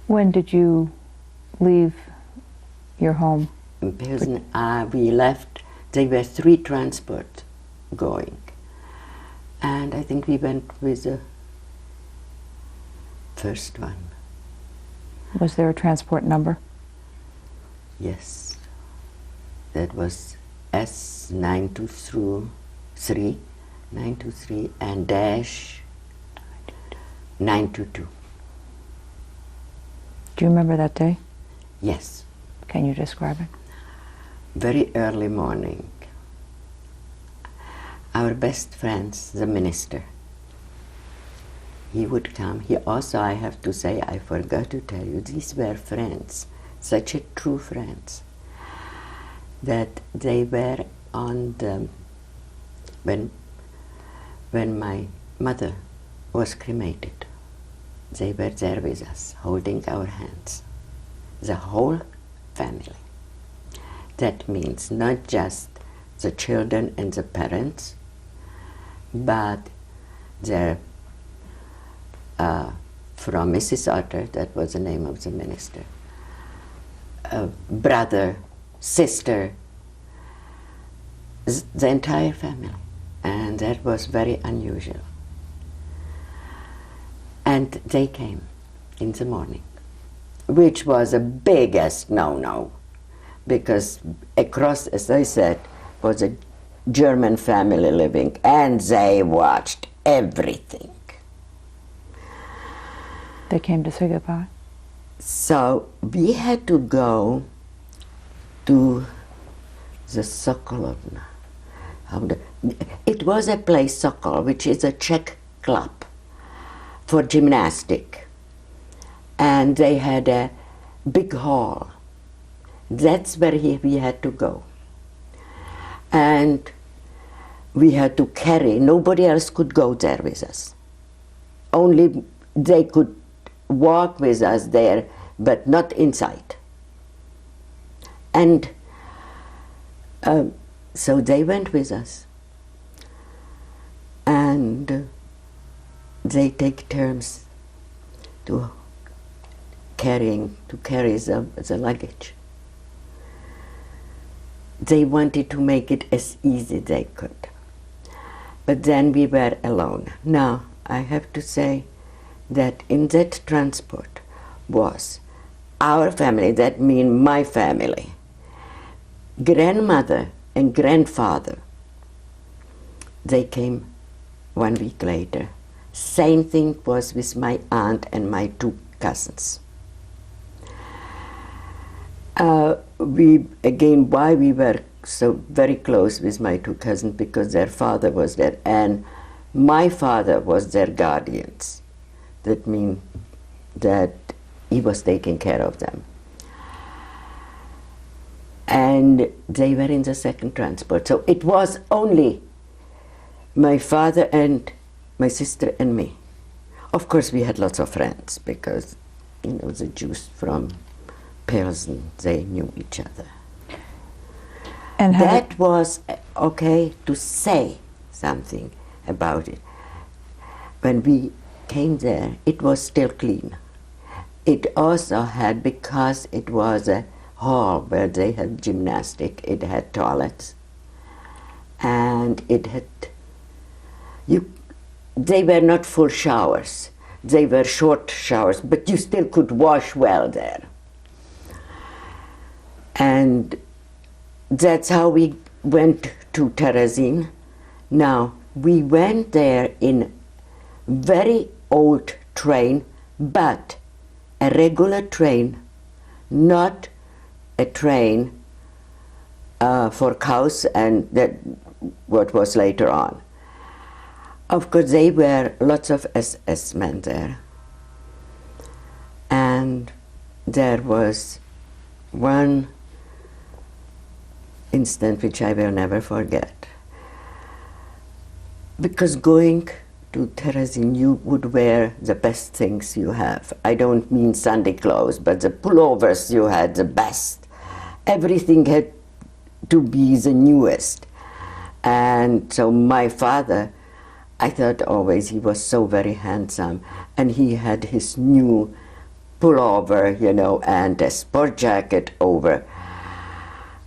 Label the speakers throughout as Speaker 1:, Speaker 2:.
Speaker 1: When did you leave your home?
Speaker 2: In Pilsen, we left, there were 3 transports going. And I think we went with the first one.
Speaker 1: Was there a transport number?
Speaker 2: Yes. That was S923, 923 and dash 922.
Speaker 1: Do you remember that day?
Speaker 2: Yes.
Speaker 1: Can you describe it?
Speaker 2: Very early morning. Our best friends, the minister, he would come. He also, I have to say, I forgot to tell you, these were friends, such a true friends, that they were on the, when my mother was cremated, they were there with us, holding our hands. The whole family. That means not just the children and the parents, but their, from Mrs. Otter, that was the name of the minister, brother, sister, the entire family. And that was very unusual. And they came in the morning, which was the biggest no-no, because across, as I said, was a German family living, and they watched everything.
Speaker 1: They came to say goodbye?
Speaker 2: So we had to go to the Sokolovna. It was a place, Sokol, which is a Czech club for gymnastic. And they had a big hall. That's where we had to go. And we had to carry, nobody else could go there with us. Only they could walk with us there, but not inside. And so they went with us. And they take turns to carry the luggage. They wanted to make it as easy they could. But then we were alone. Now, I have to say that in that transport was our family, that means my family, grandmother and grandfather. They came 1 week later. Same thing was with my aunt and my 2 cousins. Why we were so very close with my 2 cousins, because their father was there and my father was their guardians. That means that he was taking care of them. And they were in the second transport. So it was only my father and my sister and me. Of course, we had lots of friends because, you know, the Jews from Pilsen, they knew each other. And that was okay to say something about it. When we came there, it was still clean. It also had, because it was a hall where they had gymnastic, it had toilets, and it had, they were not full showers, they were short showers, but you still could wash well there. And that's how we went to Theresienstadt. Now, we went there in very old train, but a regular train, not a train for cows and that what was later on. Of course, there were lots of SS men there. And there was one instant which I will never forget. Because going to Theresienstadt, you would wear the best things you have. I don't mean Sunday clothes, but the pullovers you had, the best. Everything had to be the newest. And so my father, I thought always he was so very handsome, and he had his new pullover, you know, and a sport jacket over,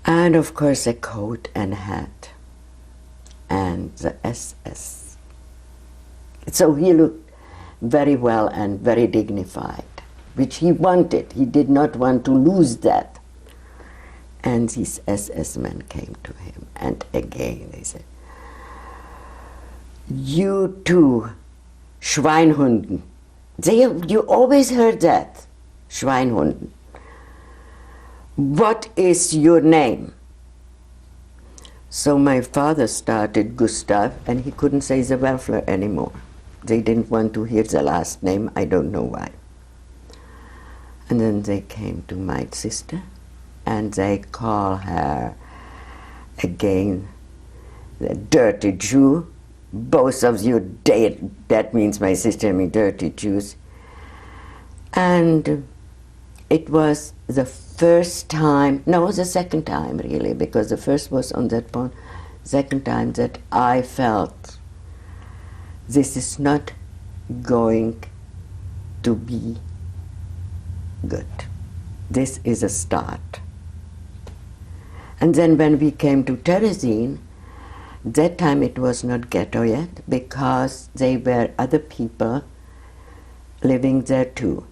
Speaker 2: and of course a coat and hat, and the SS. So he looked very well and very dignified, which he wanted. He did not want to lose that. And these SS men came to him, and again they said, "You two Schweinhunden." You always heard that, Schweinhunden. "What is your name?" So my father started Gustav, and he couldn't say the Woelfler anymore. They didn't want to hear the last name, I don't know why. And then they came to my sister, and they call her again the dirty Jew. Both of you dead. That means my sister and me dirty Jews. And it was the first time, no, the second time really, because the first was on that point, second time that I felt this is not going to be good. This is a start. And then when we came to Theresienstadt, that time it was not ghetto yet, because there were other people living there too.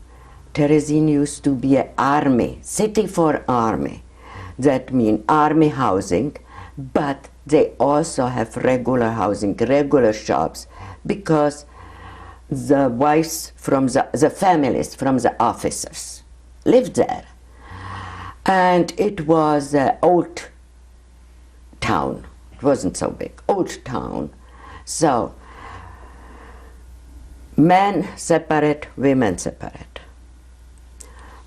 Speaker 2: Theresienstadt used to be an army, city for army. That means army housing, but they also have regular housing, regular shops, because the wives from the families from the officers lived there. And it was an old town. It wasn't so big, old town. So, men separate, women separate.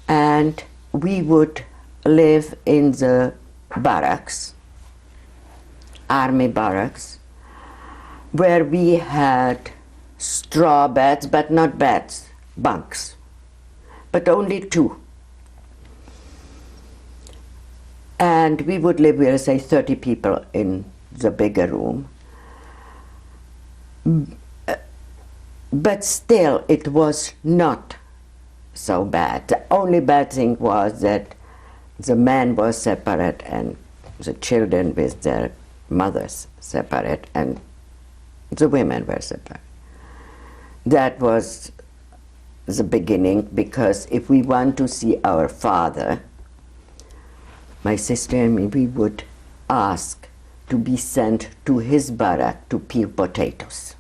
Speaker 2: And we would live in the barracks, army barracks, where we had straw beds, but not beds, bunks, but only two. And we would live, we'll say, 30 people in the bigger room. But still, it was not so bad. The only bad thing was that the men were separate and the children with their mothers separate, and the women were separate. That was the beginning, because if we want to see our father, my sister and me, we would ask to be sent to his barrack to peel potatoes.